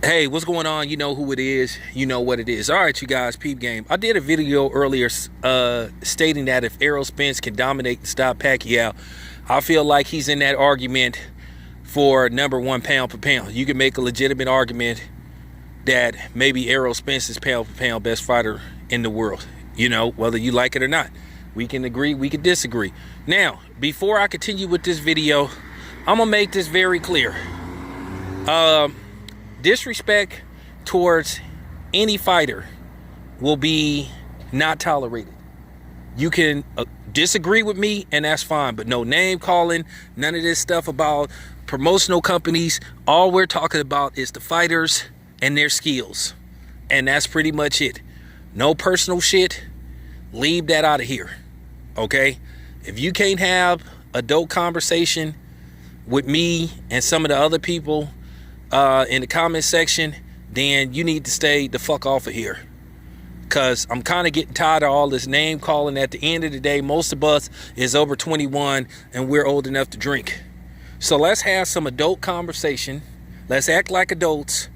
Hey, what's going on? You know who it is. You know what it is. All right, you guys, peep game. I did a video earlier stating that if Errol Spence can dominate and stop Pacquiao, I feel like he's in that argument for #1 pound for pound. You can make a legitimate argument that maybe Errol Spence is pound for pound best fighter in the world. You know, whether you like it or not. We can agree, we can disagree. Now, before I continue with this video, I'm gonna make this very clear. Disrespect towards any fighter will be not tolerated. You can disagree with me, and that's fine, but no name calling, none of this stuff about promotional companies. All we're talking about is the fighters and their skills, and that's pretty much it. No personal shit. Leave that out of here, okay? If you can't have a dope conversation with me and some of the other people in the comment section, then you need to stay the fuck off of here, because I'm kind of getting tired of all this name calling. At the end of the day, most of us is over 21 and we're old enough to drink. So let's have some adult conversation. Let's act like adults.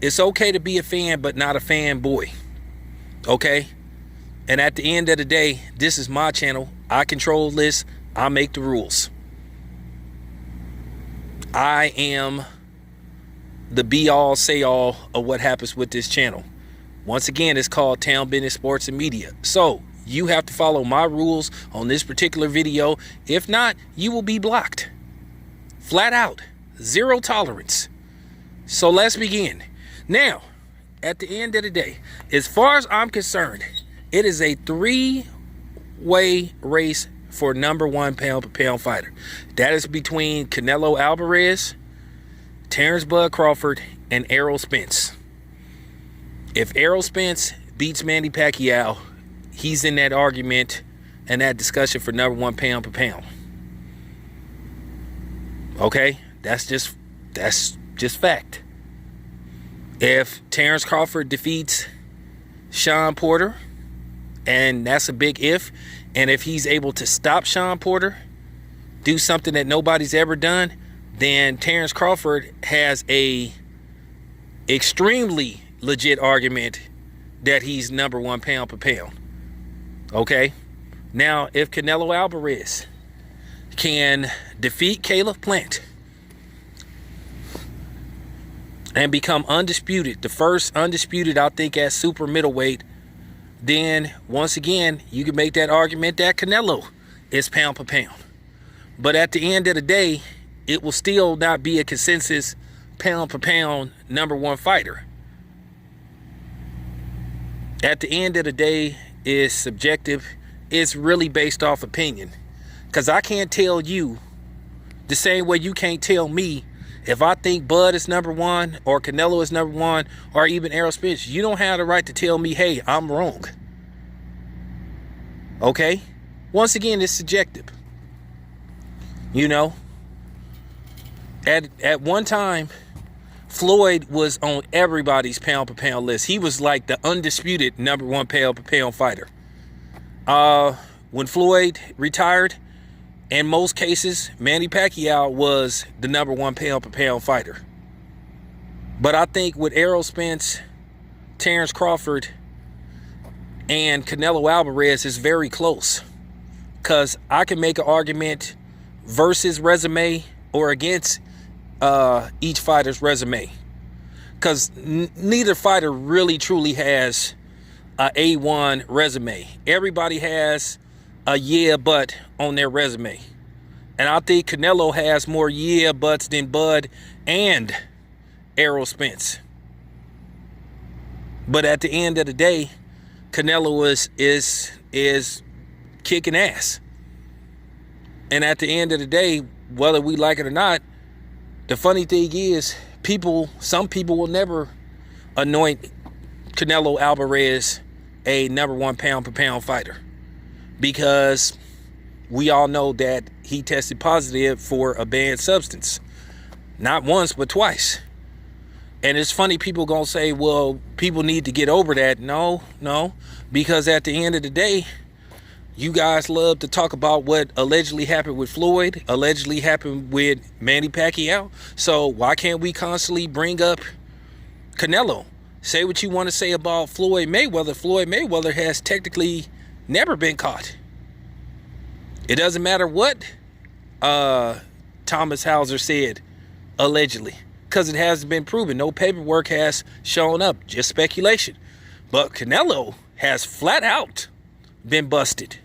It's okay to be a fan, but not a fanboy, okay? And at the end of the day, this is my channel. I control this. I make the rules. I am the be-all, say-all of what happens with this channel. Once again, it's called Town Business Sports and Media. So you have to follow my rules on this particular video. If not, you will be blocked. Flat out. Zero tolerance. So let's begin. Now, at the end of the day, as far as I'm concerned, it is a three-way race for #1 pound per pound fighter. That is between Canelo Alvarez, Terrence Bud Crawford, and Errol Spence. If Errol Spence beats Manny Pacquiao, he's in that argument and that discussion for #1 pound per pound. Okay, that's just fact. If Terrence Crawford defeats Sean Porter, and that's a big if, and if he's able to stop Sean Porter, do something that nobody's ever done, then Terrence Crawford has a extremely legit argument that he's #1 pound per pound. Okay? Now, if Canelo Alvarez can defeat Caleb Plant and become undisputed, the first undisputed, I think, at super middleweight, then once again, you can make that argument that Canelo is pound per pound. But at the end of the day, it will still not be a consensus pound for pound #1 fighter. At the end of the day, it's subjective. It's really based off opinion. Because I can't tell you the same way you can't tell me if I think Bud is #1 or Canelo is #1 or even Errol Spence. You don't have the right to tell me, hey, I'm wrong. Okay? Once again, it's subjective. You know? At one time, Floyd was on everybody's pound per pound list. He was like the undisputed #1 pound per pound fighter. When Floyd retired, in most cases, Manny Pacquiao was the #1 pound per pound fighter. But I think with Errol Spence, Terrence Crawford, and Canelo Alvarez is very close. Because I can make an argument versus resume or against each fighter's resume, because neither fighter really truly has a A1 resume. Everybody has a yeah but on their resume, and I think Canelo has more yeah buts than Bud and Errol Spence. But at the end of the day, Canelo is kicking ass, and at the end of the day, whether we like it or not, the funny thing is, some people will never anoint Canelo Alvarez a #1 pound per pound fighter, because we all know that he tested positive for a banned substance. Not once, but twice. And it's funny, people gonna say, well, people need to get over that. No, because at the end of the day, You guys love to talk about what allegedly happened with Floyd, allegedly happened with Manny Pacquiao. So why can't we constantly bring up Canelo. Say what you want to say about Floyd Mayweather. Floyd Mayweather has technically never been caught. It doesn't matter what Thomas Hauser said, allegedly, because it hasn't been proven. No paperwork has shown up, just speculation. But Canelo has flat out been busted.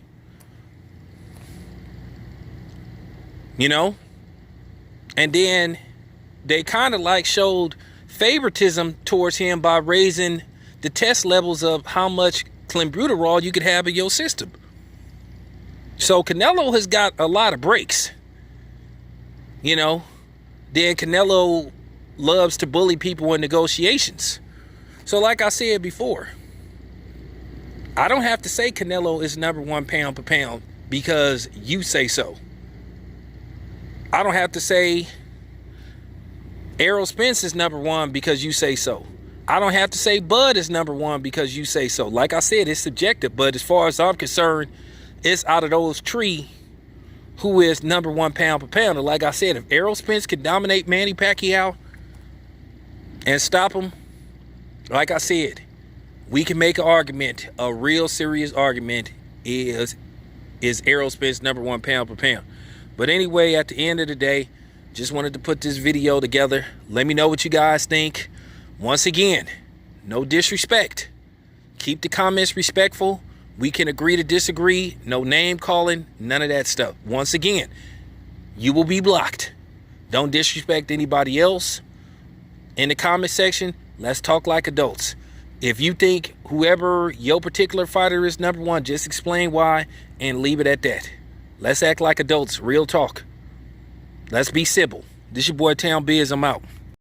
You know? And then they kind of like showed favoritism towards him by raising the test levels of how much clenbuterol you could have in your system. So Canelo has got a lot of breaks. You know? Then Canelo loves to bully people in negotiations. So like I said before, I don't have to say Canelo is #1 pound per pound because you say so. I don't have to say Errol Spence is #1 because you say so. I don't have to say Bud is #1 because you say so. Like I said, it's subjective, but as far as I'm concerned, it's out of those three who is #1 pound per pound. And like I said, if Errol Spence could dominate Manny Pacquiao and stop him, like I said, we can make an argument, a real serious argument is Errol Spence #1 pound per pound. But anyway, at the end of the day, just wanted to put this video together. Let me know what you guys think. Once again, no disrespect. Keep the comments respectful. We can agree to disagree. No name calling, none of that stuff. Once again, you will be blocked. Don't disrespect anybody else. In the comment section, let's talk like adults. If you think whoever your particular fighter is #1, just explain why and leave it at that. Let's act like adults. Real talk. Let's be civil. This your boy Town Biz. I'm out.